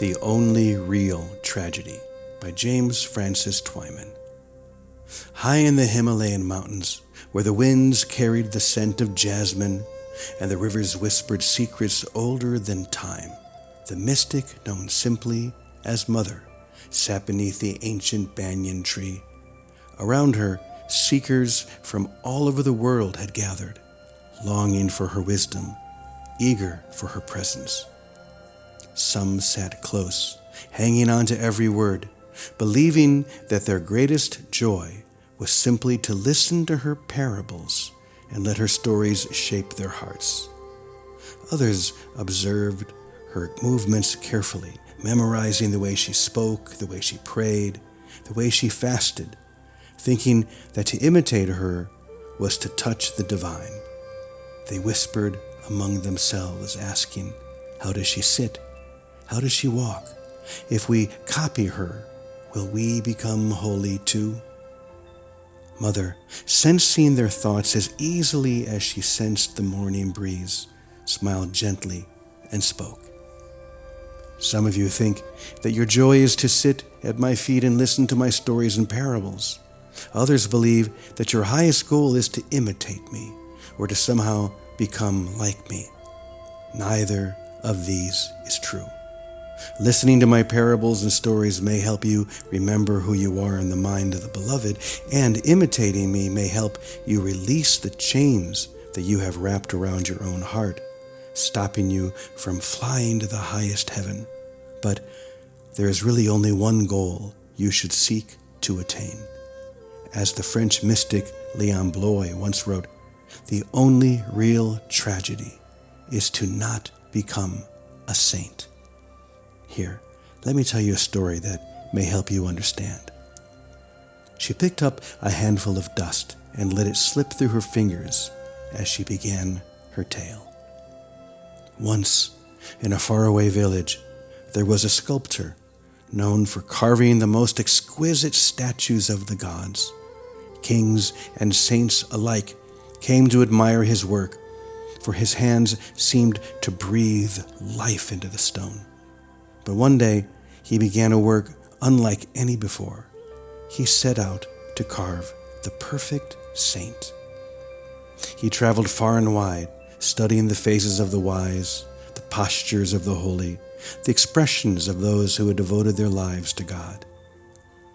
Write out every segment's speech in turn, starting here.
The Only Real Tragedy by James-Francis Twyman. High in the Himalayan mountains, where the winds carried the scent of jasmine and the rivers whispered secrets older than time, the mystic known simply as Mother sat beneath the ancient banyan tree. Around her, seekers from all over the world had gathered, longing for her wisdom, eager for her presence. Some sat close, hanging on to every word, believing that their greatest joy was simply to listen to her parables and let her stories shape their hearts. Others observed her movements carefully, memorizing the way she spoke, the way she prayed, the way she fasted, thinking that to imitate her was to touch the divine. They whispered among themselves, asking, "How does she sit? How does she walk? If we copy her, will we become holy too?" Mother, sensing their thoughts as easily as she sensed the morning breeze, smiled gently and spoke. "Some of you think that your joy is to sit at my feet and listen to my stories and parables. Others believe that your highest goal is to imitate me or to somehow become like me. Neither of these is true. Listening to my parables and stories may help you remember who you are in the mind of the beloved, and imitating me may help you release the chains that you have wrapped around your own heart, stopping you from flying to the highest heaven. But there is really only one goal you should seek to attain. As the French mystic Leon Bloy once wrote, the only real tragedy is to not become a saint. Here, let me tell you a story that may help you understand. She picked up a handful of dust and let it slip through her fingers as she began her tale. Once, in a faraway village, there was a sculptor known for carving the most exquisite statues of the gods. Kings and saints alike came to admire his work, for his hands seemed to breathe life into the stone. But one day, he began a work unlike any before. He set out to carve the perfect saint. He traveled far and wide, studying the faces of the wise, the postures of the holy, the expressions of those who had devoted their lives to God.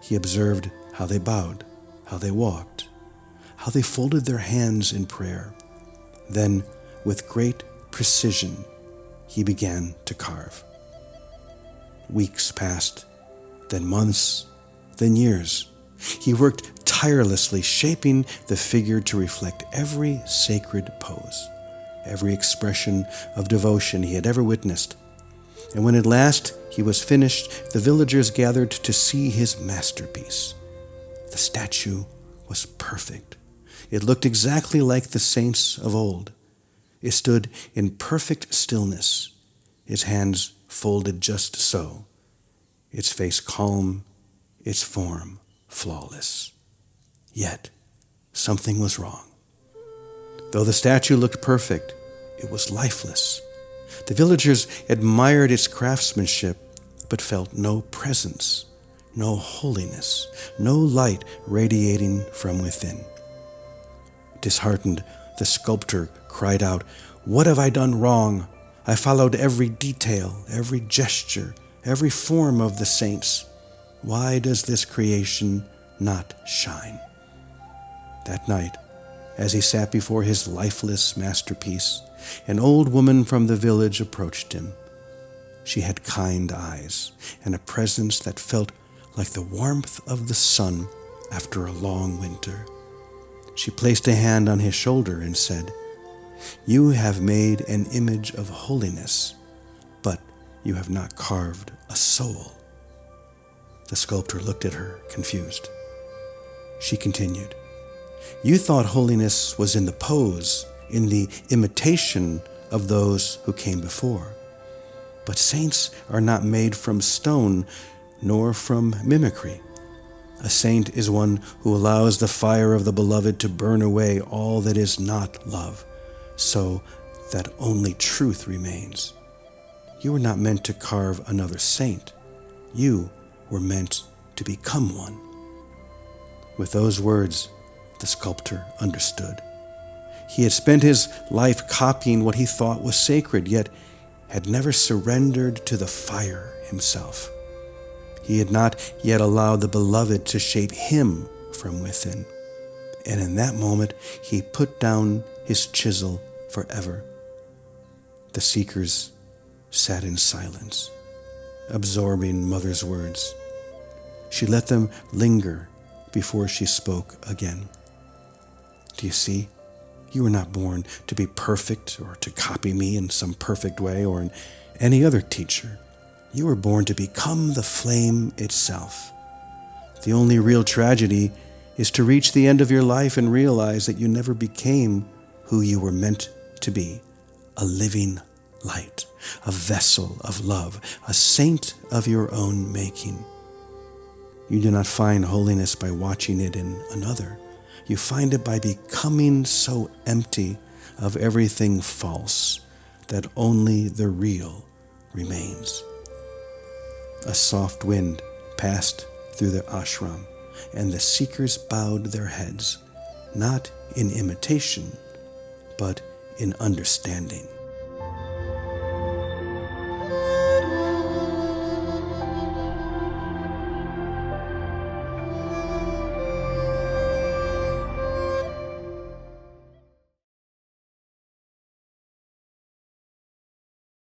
He observed how they bowed, how they walked, how they folded their hands in prayer. Then, with great precision, he began to carve. Weeks passed, then months, then years. He worked tirelessly, shaping the figure to reflect every sacred pose, every expression of devotion he had ever witnessed. And when at last he was finished, the villagers gathered to see his masterpiece. The statue was perfect. It looked exactly like the saints of old. It stood in perfect stillness, its hands folded just so, its face calm, its form flawless. Yet, something was wrong. Though the statue looked perfect, it was lifeless. The villagers admired its craftsmanship, but felt no presence, no holiness, no light radiating from within. Disheartened, the sculptor cried out, "What have I done wrong? I followed every detail, every gesture, every form of the saints. Why does this creation not shine?" That night, as he sat before his lifeless masterpiece, an old woman from the village approached him. She had kind eyes and a presence that felt like the warmth of the sun after a long winter. She placed a hand on his shoulder and said, "You have made an image of holiness, but you have not carved a soul." The sculptor looked at her, confused. She continued, "You thought holiness was in the pose, in the imitation of those who came before. But saints are not made from stone, nor from mimicry. A saint is one who allows the fire of the beloved to burn away all that is not love, so that only truth remains. You were not meant to carve another saint. You were meant to become one. With those words, the sculptor understood. He had spent his life copying what he thought was sacred, yet had never surrendered to the fire himself. He had not yet allowed the beloved to shape him from within. And in that moment, he put down his chisel forever. The seekers sat in silence, absorbing Mother's words. She let them linger before she spoke again. Do you see? You were not born to be perfect or to copy me in some perfect way or in any other teacher. You were born to become the flame itself. The only real tragedy is to reach the end of your life and realize that you never became who you were meant to be, a living light, a vessel of love, a saint of your own making. You do not find holiness by watching it in another. You find it by becoming so empty of everything false that only the real remains. A soft wind passed through the ashram, and the seekers bowed their heads, not in imitation, but in understanding.